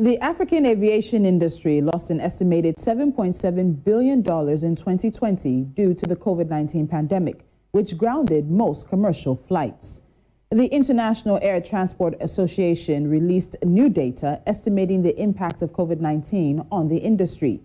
The African aviation industry lost an estimated $7.7 billion in 2020 due to the COVID-19 pandemic, which grounded most commercial flights. The International Air Transport Association released new data estimating the impact of COVID-19 on the industry.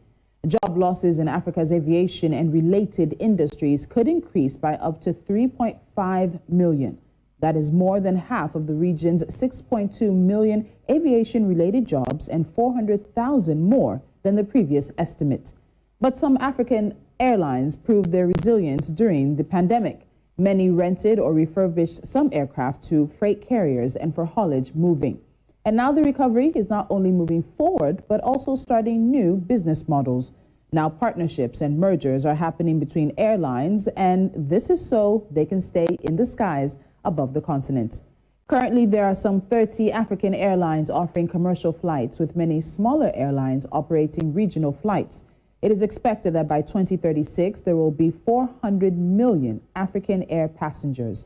Job losses in Africa's aviation and related industries could increase by up to 3.5 million. That is more than half of the region's 6.2 million aviation-related jobs and 400,000 more than the previous estimate. But some African airlines proved their resilience during the pandemic. Many rented or refurbished some aircraft to freight carriers and for haulage moving. And now the recovery is not only moving forward, but also starting new business models. Now partnerships and mergers are happening between airlines, and this is so they can stay in the skies above the continent. Currently, there are some 30 African airlines offering commercial flights, with many smaller airlines operating regional flights. It is expected that by 2036, there will be 400 million African air passengers.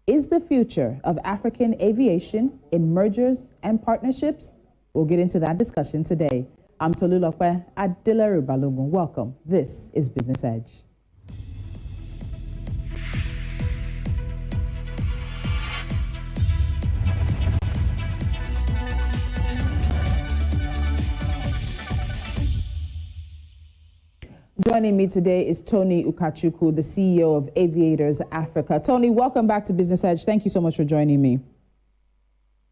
Is the future of African aviation in mergers and partnerships? We'll get into that discussion today. I'm Tolulokwe Adelaru Balogun. Welcome. This is Business Edge. Joining me today is Tony Ukachukwu, the CEO of Aviators Africa. Tony, welcome back to Business Edge. Thank you so much for joining me.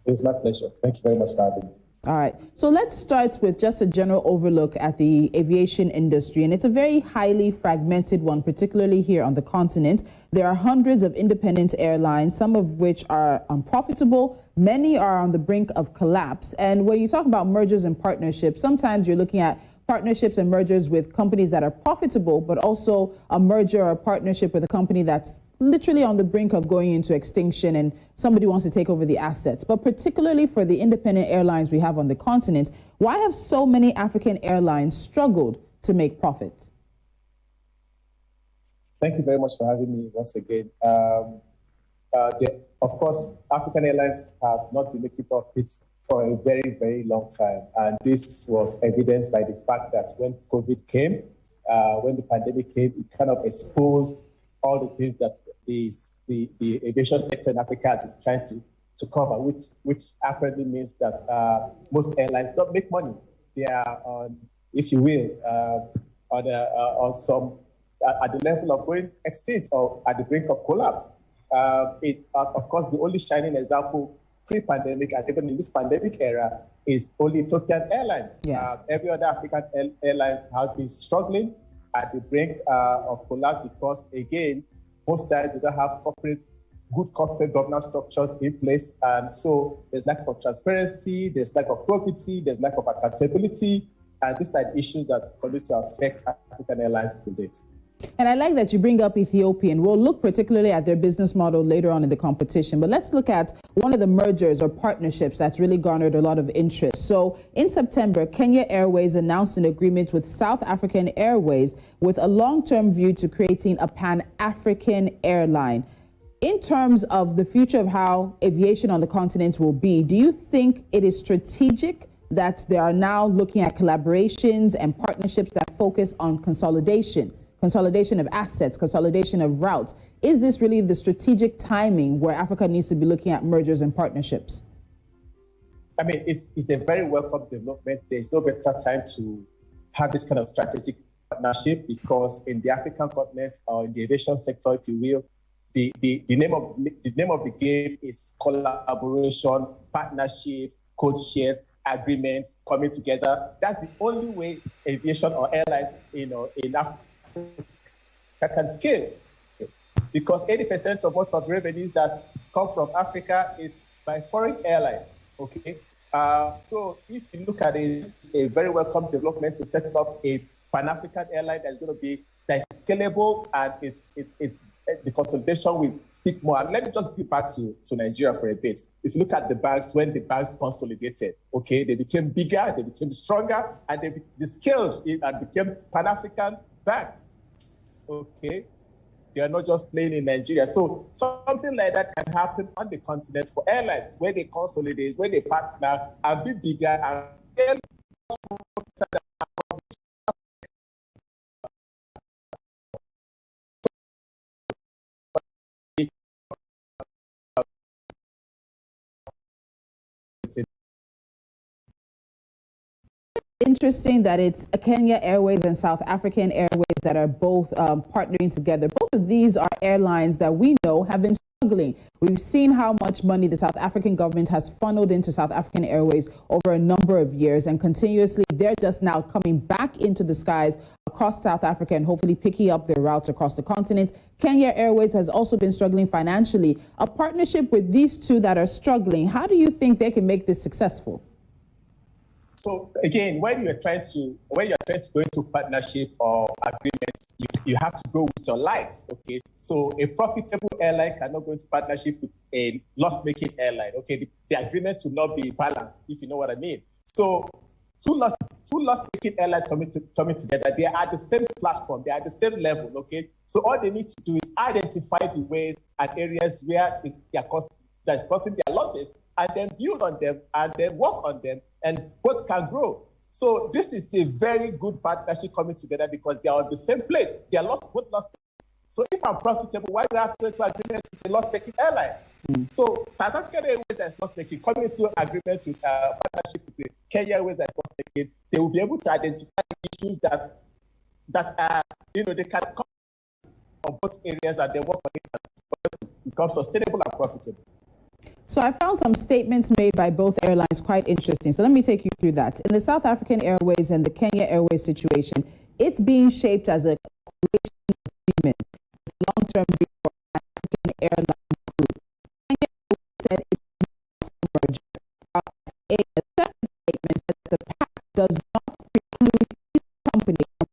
It's my pleasure. Thank you very much for having me. All right. So let's start with just a general overlook at the aviation industry. And it's a very highly fragmented one, particularly here on the continent. There are hundreds of independent airlines, some of which are unprofitable. Many are on the brink of collapse. And when you talk about mergers and partnerships, sometimes you're looking at partnerships and mergers with companies that are profitable, but also a merger or a partnership with a company that's literally on the brink of going into extinction and somebody wants to take over the assets. But particularly for the independent airlines we have on the continent, why have so many African airlines struggled to make profits? Thank you very much for having me once again. Of course, African airlines have not been making profits for a very, very long time. And this was evidenced by the fact that when COVID came, when the pandemic came, it kind of exposed all the things that the aviation sector in Africa has been trying to cover, which apparently means that most airlines don't make money. They are on, if you will, at the level of going extinct or at the brink of collapse. Of course, the only shining example pre-pandemic and even in this pandemic era is only Ethiopian Airlines. Yeah. Every other African airlines have been struggling at the brink of collapse because, again, most times they don't have good corporate governance structures in place. And so there's lack of transparency, there's lack of probity, there's lack of accountability. And these are issues that continue to affect African airlines to date. And I like that you bring up Ethiopian. We'll look particularly at their business model later on in the competition, but let's look at one of the mergers or partnerships that's really garnered a lot of interest. So in September, Kenya Airways announced an agreement with South African Airways with a long-term view to creating a Pan-African airline. In terms of the future of how aviation on the continent will be, do you think it is strategic that they are now looking at collaborations and partnerships that focus on consolidation of assets, consolidation of routes? Is this really the strategic timing where Africa needs to be looking at mergers and partnerships? I mean, it's a very welcome development. There's no better time to have this kind of strategic partnership because in the African continent or in the aviation sector, if you will, the name of the game is collaboration, partnerships, code shares, agreements coming together. That's the only way aviation or airlines, in Africa can scale, because 80% of most of the revenues that come from Africa is by foreign airlines. Okay, so if you look at it, it's a very welcome development to set up a Pan-African airline that's scalable, and the consolidation will speak more. And let me just be back to Nigeria for a bit. If you look at the banks, when the banks consolidated, okay, they became bigger, they became stronger, and they scaled it and became Pan-African banks. Okay, they are not just playing in Nigeria. So something like that can happen on the continent for airlines, where they consolidate, where they partner and be bigger and Interesting that it's Kenya Airways and South African Airways that are both partnering together. Both of these are airlines that we know have been struggling. We've seen how much money the South African government has funneled into South African Airways over a number of years, and continuously they're just now coming back into the skies across South Africa and hopefully picking up their routes across the continent. Kenya Airways has also been struggling financially. A partnership with these two that are struggling, how do you think they can make this successful? So again, when you're trying to go into partnership or agreement, you have to go with your likes. Okay, so a profitable airline cannot go into partnership with a loss-making airline. Okay, the agreement will not be balanced, if you know what I mean. So two loss-making airlines coming together, they are at the same platform, they are at the same level. Okay, so all they need to do is identify the ways and areas where that is causing their losses, and then build on them and then work on them, and both can grow. So this is a very good partnership coming together because they are on the same plate. They are both lost. So if I'm profitable, why do I have to go into agreement with a loss-making airline? So South African Airways that is loss-making, coming into agreement with partnership with the Kenya Airways that is loss-making, they will be able to identify issues that they can come on both areas and they work on it and become sustainable and profitable. So I found some statements made by both airlines quite interesting. So let me take you through that. In the South African Airways and the Kenya Airways situation, it's being shaped as a cooperation agreement with long-term view for African airline group. Kenya Airways said it's not a merger. A separate statement said that the pact does not preclude either company from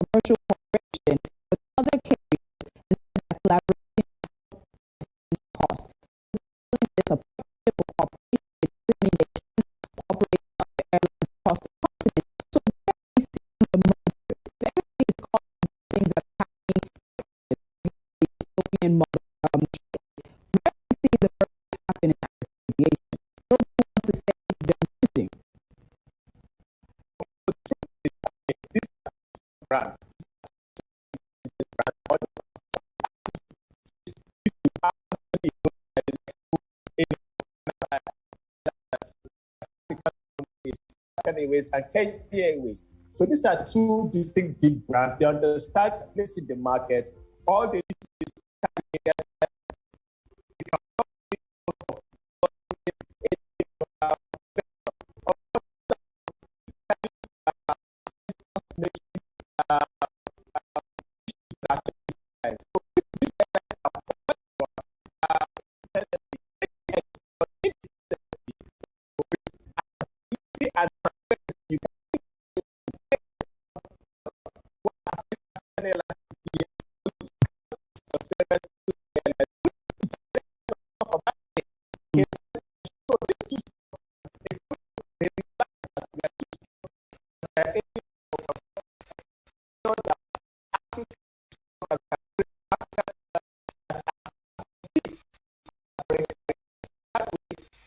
commercial cooperation with other carriers, and said that collaboration cost. It's a partnership or cooperation. It doesn't mean they can cooperate with other airlines across the continent. So where are we seeing the merger? If everybody is calling things that are happening in the Ethiopian model, where do we see the merger happen in African aviation? Nobody wants to say they're merging. These brands, Airways and Kenya Airways. So these are two distinct big brands. They understand the place in the market. All they need to do is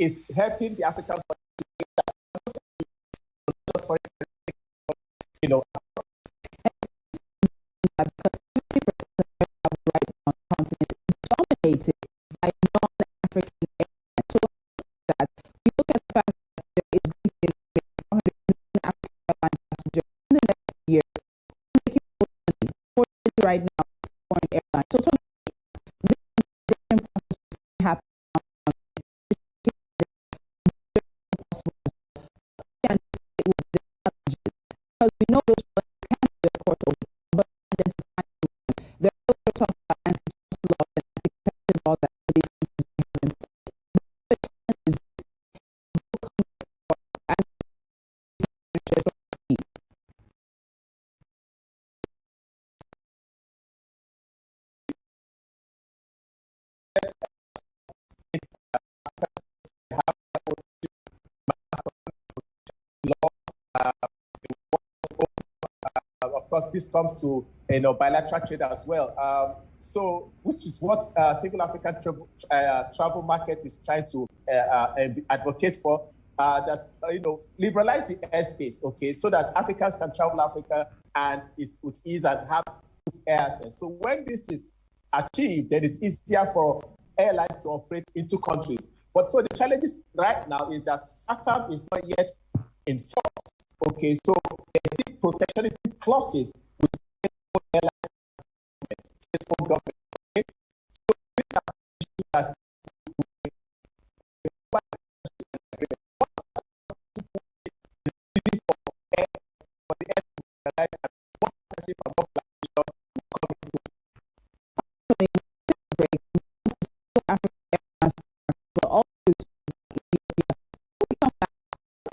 is helping the African because 70% of air travel right now on the continent is dominated by non-African airlines. So that we look at the fact that there is going to be 400 million African airline passengers in the next year, making more money. Fortunately, right now, it's foreign airlines. So this integration process is happening. Because we know those can't be, of course, over, but identifying them. They're also talking about antitrust law and anti-competitive law that these countries have in place. But the challenge is will come as of course, this comes to bilateral trade as well. So, which is what single African travel market is trying to advocate for. liberalize the airspace, okay, so that Africans can travel Africa and it's with ease and have air access. So when this is achieved, then it's easier for airlines to operate into countries. But so the challenges right now is that SATAM is not yet enforced. Okay, so there's protectionist clauses with state-owned airlines, state-owned government. Okay? So these are issues that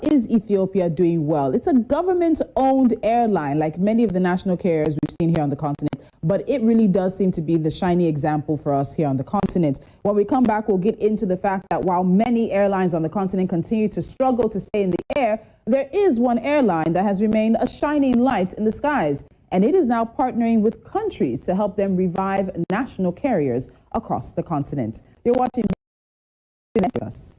Is Ethiopia doing well? It's a government-owned airline, like many of the national carriers we've seen here on the continent, but it really does seem to be the shiny example for us here on the continent. When we come back, we'll get into the fact that while many airlines on the continent continue to struggle to stay in the air, there is one airline that has remained a shining light in the skies, and it is now partnering with countries to help them revive national carriers across the continent. You're watching us.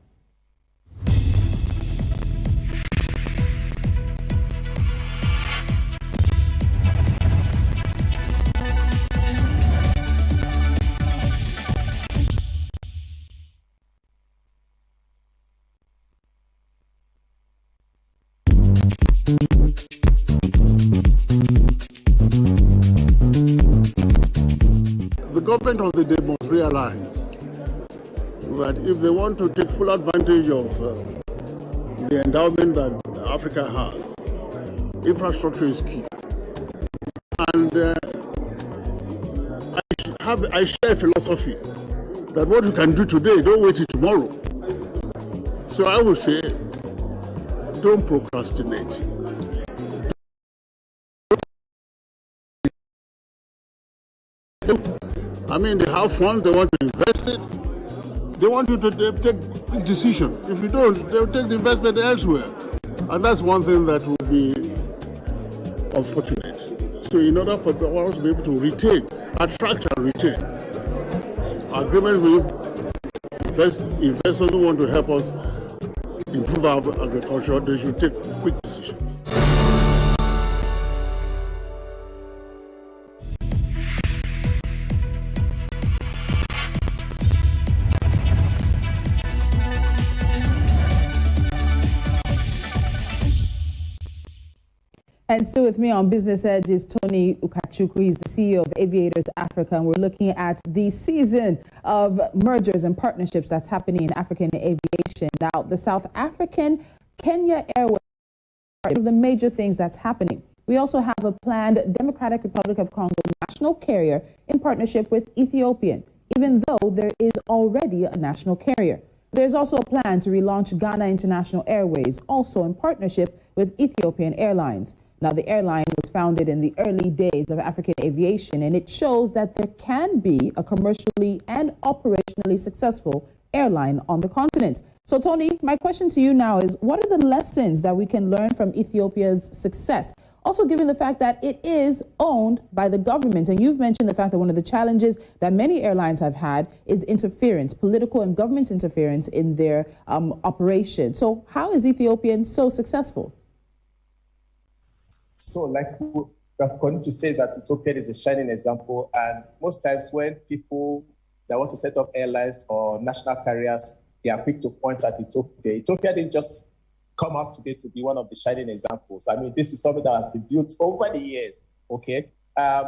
The government of the day must realize that if they want to take full advantage of the endowment that Africa has, infrastructure is key. And I share a philosophy that what you can do today, don't wait till tomorrow. So I would say, don't procrastinate. I mean, they have funds, they want to invest it. They want you to take a decision. If you don't, they'll take the investment elsewhere. And that's one thing that will be unfortunate. So in order for us to be able to attract and retain, agreements with investors who want to help us improve our agriculture, they should take quick decisions. And still with me on Business Edge is Tony Ukachukwu. He's the CEO of Aviators Africa, and we're looking at the season of mergers and partnerships that's happening in African aviation. Now, the South African Kenya Airways are one of the major things that's happening. We also have a planned Democratic Republic of Congo national carrier in partnership with Ethiopian, even though there is already a national carrier. There's also a plan to relaunch Ghana International Airways, also in partnership with Ethiopian Airlines. Now, the airline was founded in the early days of African aviation, and it shows that there can be a commercially and operationally successful airline on the continent. So, Tony, my question to you now is, what are the lessons that we can learn from Ethiopia's success? Also, given the fact that it is owned by the government, and you've mentioned the fact that one of the challenges that many airlines have had is interference, political and government interference in their operation. So how is Ethiopian so successful? So like we're going to say that Ethiopia is a shining example, and most times when people that want to set up airlines or national carriers, they are quick to point at Ethiopia. Ethiopia didn't just come up today to be one of the shining examples. I mean, this is something that has been built over the years, okay?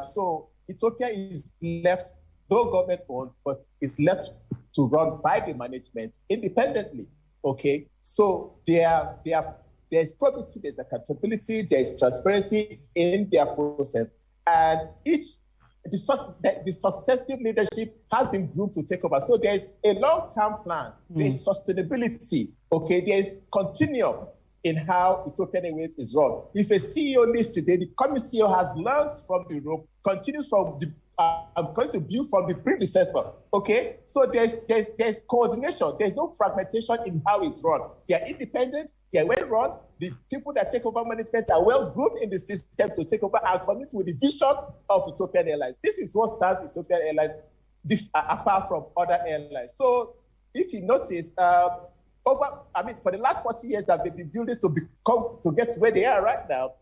So Ethiopia is left, though government-owned, but it's left to run by the management independently, okay? So there's probity, there's accountability, there's transparency in their process. And the successive leadership has been groomed to take over. So there's a long-term plan, there's sustainability, okay? There's continuum in how Ethiopian Airways is run. If a CEO leaves today, the coming CEO has learned from the rope, continues from the going to build from the predecessor, okay? So there's coordination. There's no fragmentation in how it's run. They're independent, they're well run. The people that take over management are well grouped in the system to take over and commit with the vision of Ethiopian Airlines. This is what stands Ethiopian Airlines apart from other airlines. So if you notice, For the last 40 years that they've been building to get to where they are right now,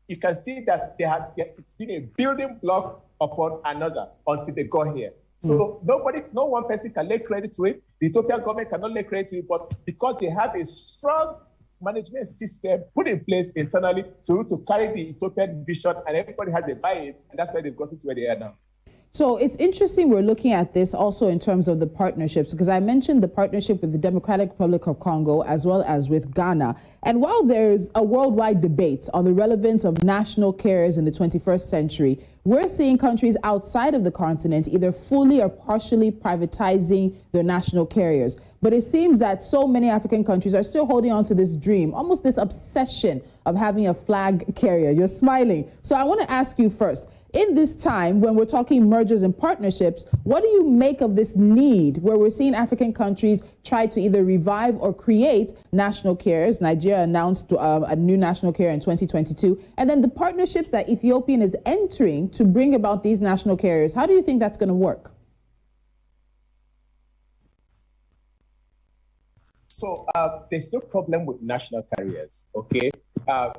you can see that it's been a building block upon another until they got here. So no one person can lay credit to it. The Ethiopian government cannot lay credit to it, but because they have a strong management system put in place internally to carry the Ethiopian vision, and everybody has a buy-in, and that's why they've gotten to where they are now. So it's interesting we're looking at this also in terms of the partnerships, because I mentioned the partnership with the Democratic Republic of Congo as well as with Ghana. And while there's a worldwide debate on the relevance of national carriers in the 21st century, we're seeing countries outside of the continent either fully or partially privatizing their national carriers. But it seems that so many African countries are still holding on to this dream, almost this obsession of having a flag carrier. You're smiling. So I want to ask you first, in this time when we're talking mergers and partnerships, what do you make of this need where we're seeing African countries try to either revive or create national carriers? Nigeria announced a new national carrier in 2022. And then the partnerships that Ethiopian is entering to bring about these national carriers. How do you think that's going to work? So there's no problem with national carriers, okay?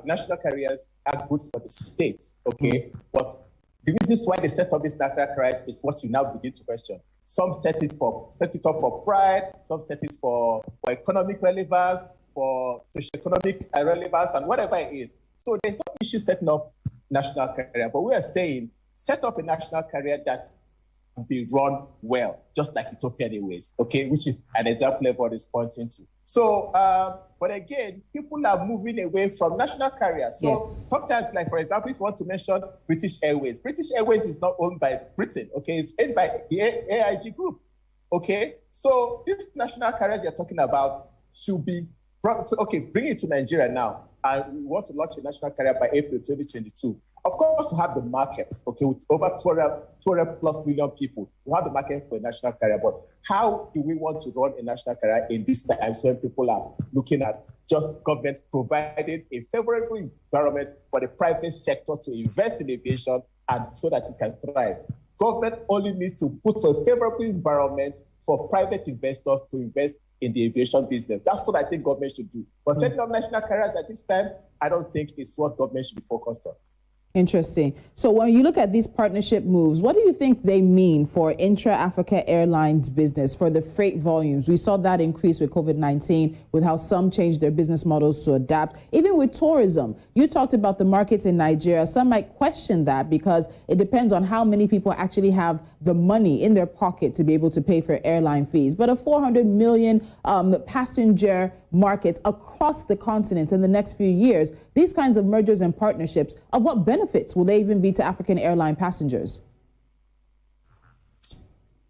National carriers are good for the states, okay? But the reasons why they set up this national carriers is what you now begin to question. Some set it up for pride, some set it for economic relevance, for socioeconomic relevance, and whatever it is. So there's no issue setting up national carrier, but we are saying set up a national carrier that be run well, just like Ethiopian Airways, okay, which is an example of what it's pointing to. So, but again, people are moving away from national carriers. So sometimes, like for example, if you want to mention British Airways is not owned by Britain, okay, it's owned by the AIG group, okay. So these national carriers you're talking about should be bring it to Nigeria now, and we want to launch a national carrier by April 2022. Of course, we have the markets, okay, with over 200 plus million people. We have the market for a national carrier, but how do we want to run a national carrier in these times when people are looking at just government providing a favorable environment for the private sector to invest in aviation and so that it can thrive? Government only needs to put a favorable environment for private investors to invest in the aviation business. That's what I think government should do. But setting up national carriers at this time, I don't think it's what government should be focused on. Interesting. So when you look at these partnership moves, what do you think they mean for intra-Africa airlines business, for the freight volumes? We saw that increase with COVID-19, with how some changed their business models to adapt. Even with tourism, you talked about the markets in Nigeria. Some might question that because it depends on how many people actually have the money in their pocket to be able to pay for airline fees. But a 400 million passenger market across the continent in the next few years, these kinds of mergers and partnerships, of what benefits will they even be to African airline passengers?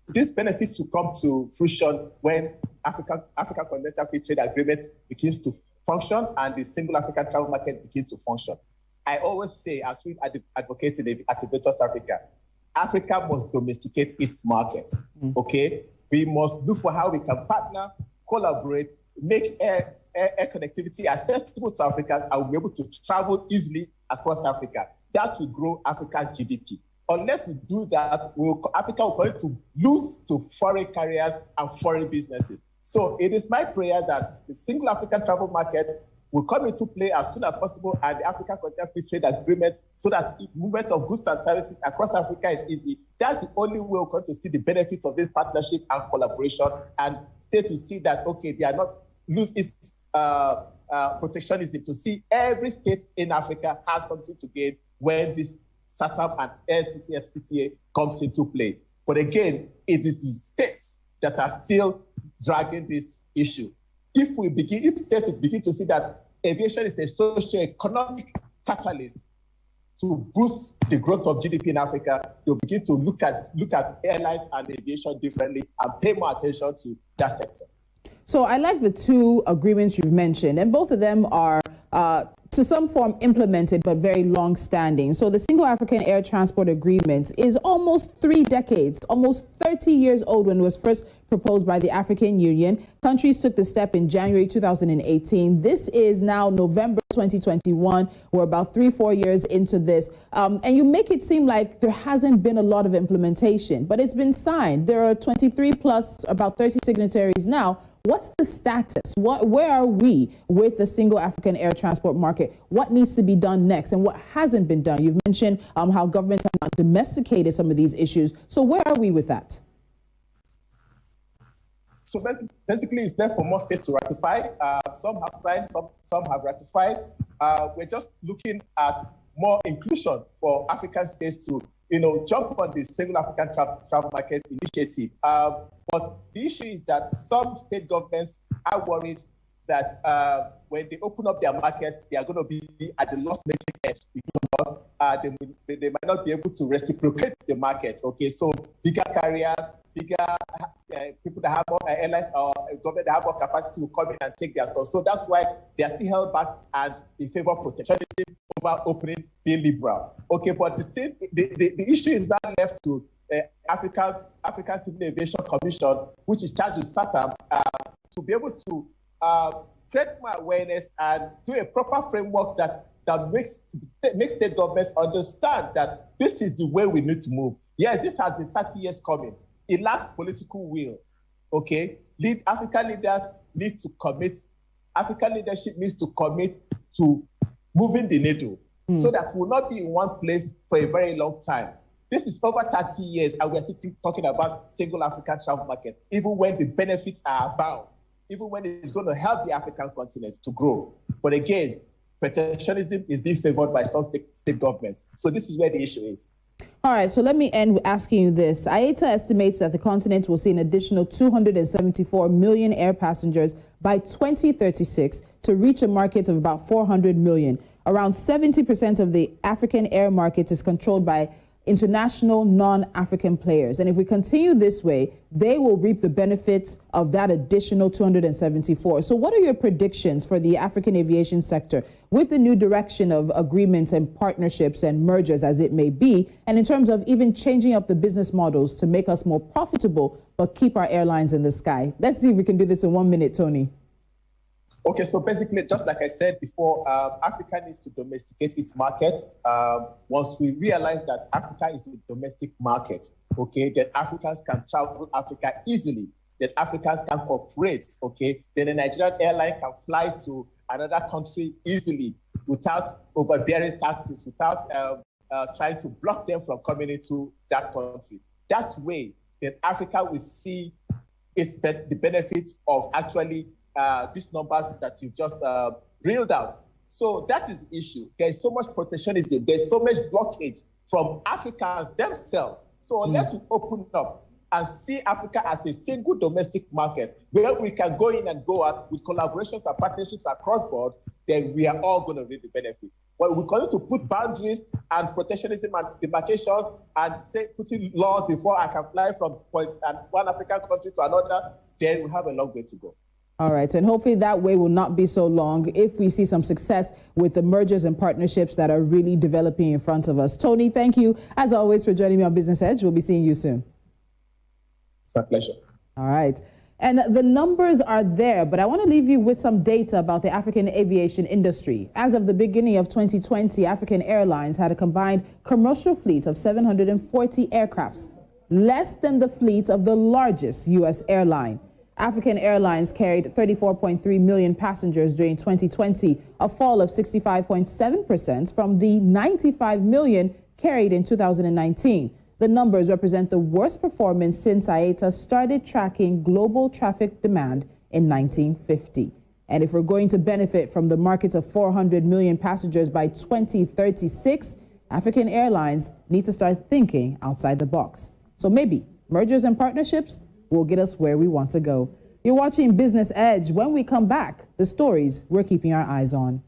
These benefits will come to fruition when African Continental Free Trade Agreement begins to function and the single African travel market begins to function. I always say, as we advocate at Aviators Africa, Africa must domesticate its market, okay? We must look for how we can partner, collaborate, make air connectivity accessible to Africans, and we'll be able to travel easily across Africa. That will grow Africa's GDP. Unless we do that, Africa will continue to lose to foreign carriers and foreign businesses. So it is my prayer that the single African travel market will come into play as soon as possible, and the African Continental Free Trade Agreement, so that the movement of goods and services across Africa is easy. That's the only way we're going to see the benefits of this partnership and collaboration, and states will see that, okay, they are not lose its protectionism, to see every state in Africa has something to gain when this SATAM and FCTA comes into play. But again, it is the states that are still dragging this issue. If states begin to see that aviation is a socio-economic catalyst to boost the growth of GDP in Africa, they'll begin to look at airlines and aviation differently and pay more attention to that sector. So I like the two agreements you've mentioned, and both of them are to some form implemented, but very long-standing. So the Single African Air Transport Agreement is almost 3 decades, almost 30 years old when it was first proposed by the African Union. Countries took the step in January 2018. This is now November 2021. We're about 3-4 years into this. And you make it seem like there hasn't been a lot of implementation, but it's been signed. There are 23 plus about 30 signatories now. What's the status? Where are we with the single African air transport market? What needs to be done next and what hasn't been done? You've mentioned how governments have not domesticated some of these issues. So where are we with that? So basically, it's there for more states to ratify. Some have signed, some have ratified. We're just looking at more inclusion for African states to, jump on the single African travel market initiative. But the issue is that some state governments are worried that when they open up their markets, they are going to be at the loss-making edge because they might not be able to reciprocate the market. Okay, so bigger carriers, people that have more airlines or government that have more capacity will come in and take their stuff. So that's why they are still held back and in favor of protectionism over opening, being liberal. Okay, but the issue is now left to African Civil Aviation Commission, which is charged with SATAM, to be able to create more awareness and do a proper framework that makes state governments understand that this is the way we need to move. Yes, this has been 30 years coming. It lacks political will, okay? African leaders need to commit, African leadership needs to commit to moving the needle so that we'll not be in one place for a very long time. This is over 30 years and we're still talking about single African travel market, even when the benefits are abound, even when it's going to help the African continent to grow. But again, protectionism is being favored by some state governments. So this is where the issue is. All right, so let me end with asking you this. IATA estimates that the continent will see an additional 274 million air passengers by 2036 to reach a market of about 400 million. Around 70% of the African air market is controlled by international non-African players. And if we continue this way, they will reap the benefits of that additional 274. So what are your predictions for the African aviation sector with the new direction of agreements and partnerships and mergers as it may be, and in terms of even changing up the business models to make us more profitable, but keep our airlines in the sky? Let's see if we can do this in 1 minute, Tony. Okay, so basically, just like I said before, Africa needs to domesticate its market. Once we realize that Africa is a domestic market, okay, then Africans can travel Africa easily, that Africans can cooperate, okay, then a Nigerian airline can fly to another country easily without overbearing taxes, without trying to block them from coming into that country. That way, then Africa will see the benefit of actually these numbers that you just reeled out. So that is the issue. There's so much protectionism. There's so much blockage from Africans themselves. So unless we open up and see Africa as a single domestic market where we can go in and go out with collaborations and partnerships across board, then we are all going to reap the benefits. But we continue to put boundaries and protectionism and demarcations and putting laws before I can fly from one African country to another, then we have a long way to go. All right, and hopefully that way will not be so long if we see some success with the mergers and partnerships that are really developing in front of us. Tony, thank you, as always, for joining me on Business Edge. We'll be seeing you soon. It's my pleasure. All right. And the numbers are there, but I want to leave you with some data about the African aviation industry. As of the beginning of 2020, African Airlines had a combined commercial fleet of 740 aircrafts, less than the fleet of the largest U.S. airline. African Airlines carried 34.3 million passengers during 2020, a fall of 65.7% from the 95 million carried in 2019. The numbers represent the worst performance since IATA started tracking global traffic demand in 1950. And if we're going to benefit from the market of 400 million passengers by 2036, African Airlines need to start thinking outside the box. So maybe mergers and partnerships will get us where we want to go. You're watching Business Edge. When we come back, the stories we're keeping our eyes on.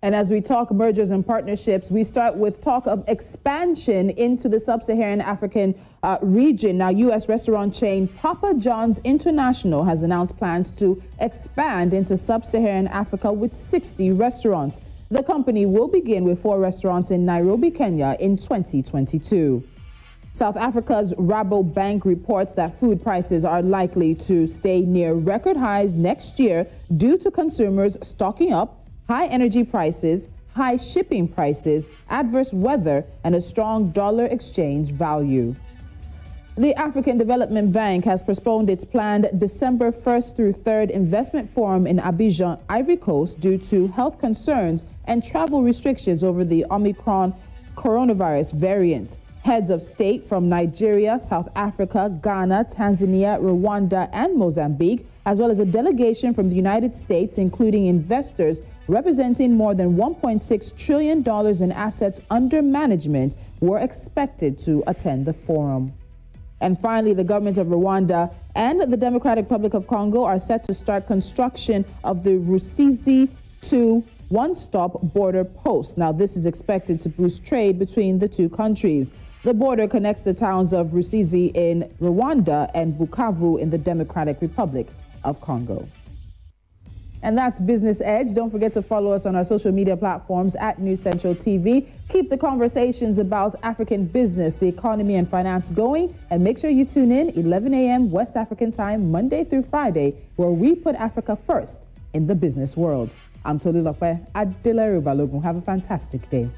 And as we talk mergers and partnerships, we start with talk of expansion into the sub-Saharan African region. Now, U.S. restaurant chain Papa John's International has announced plans to expand into sub-Saharan Africa with 60 restaurants. The company will begin with 4 restaurants in Nairobi, Kenya in 2022. South Africa's Rabobank reports that food prices are likely to stay near record highs next year due to consumers stocking up, high energy prices, high shipping prices, adverse weather, and a strong dollar exchange value. The African Development Bank has postponed its planned December 1st through 3rd investment forum in Abidjan, Ivory Coast, due to health concerns and travel restrictions over the Omicron coronavirus variant. Heads of state from Nigeria, South Africa, Ghana, Tanzania, Rwanda, and Mozambique, as well as a delegation from the United States, including investors representing more than $1.6 trillion in assets under management, were expected to attend the forum. And finally, the governments of Rwanda and the Democratic Republic of Congo are set to start construction of the Rusizi 2 one-stop border post. Now, this is expected to boost trade between the two countries. The border connects the towns of Rusizi in Rwanda and Bukavu in the Democratic Republic of Congo. And that's Business Edge. Don't forget to follow us on our social media platforms at News Central TV. Keep the conversations about African business, the economy, and finance going. And make sure you tune in 11 a.m. West African time, Monday through Friday, where we put Africa first in the business world. I'm Tolu Lokwe Adelaru Balogun. Have a fantastic day.